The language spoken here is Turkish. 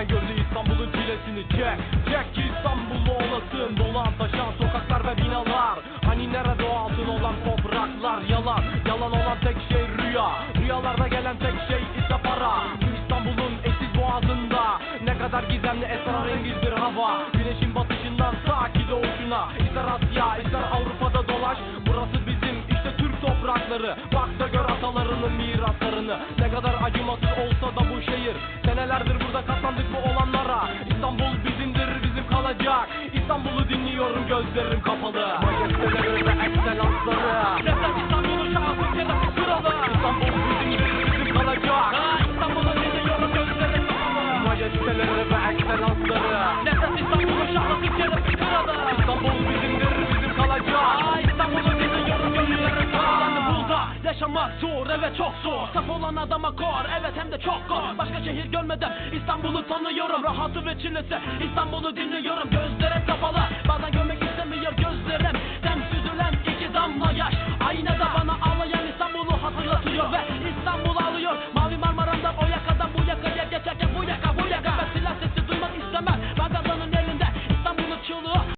Gören gördü İstanbul'un çilesini. Çek ki İstanbullu olasın. Dolan taşan sokaklar ve binalar. Hani nerede o altın olan topraklar? Yalan olan tek şey rüya. Rüyalarda gelen tek şey ise para. İstanbul'un eşsiz boğazında ne kadar gizemli esrarengiz bir hava. Güneşin batışından ta ki doğuşuna. İster Asya ister Avrupa'da dolaş. Burası bizim işte Türk toprakları. Bak da gör atalarının miraslarını. Ne kadar acımasız olsa da bu şehir. Senelerdir burada katlandık bu olanlara. İstanbul bizimdir, bizim kalacak. İstanbul'u dinliyorum gözlerim kapalı. Majesteleri ve ekselansları. Nefret İstanbul'un şahsı keresi kralı. İstanbul bizimdir, bizim kalacak. İstanbul'u dinliyorum gözlerim kapalı. Majesteleri ve ekselansları. Nefret İstanbul'un şahsı keresi kralı. İstanbul bizimdir, bizim kalacak. İstanbul'u dinliyorum gözlerim kapalı. Burada yaşamak zor, evet çok zor. Saf olan adama kor, evet hem de çok kor. Başka şehir görmeden İstanbul'u tanıyorum. Rahatı ve çilesi İstanbul'u dinliyorum gözlerim kapalı. Bazen görmek istemiyor gözlerim.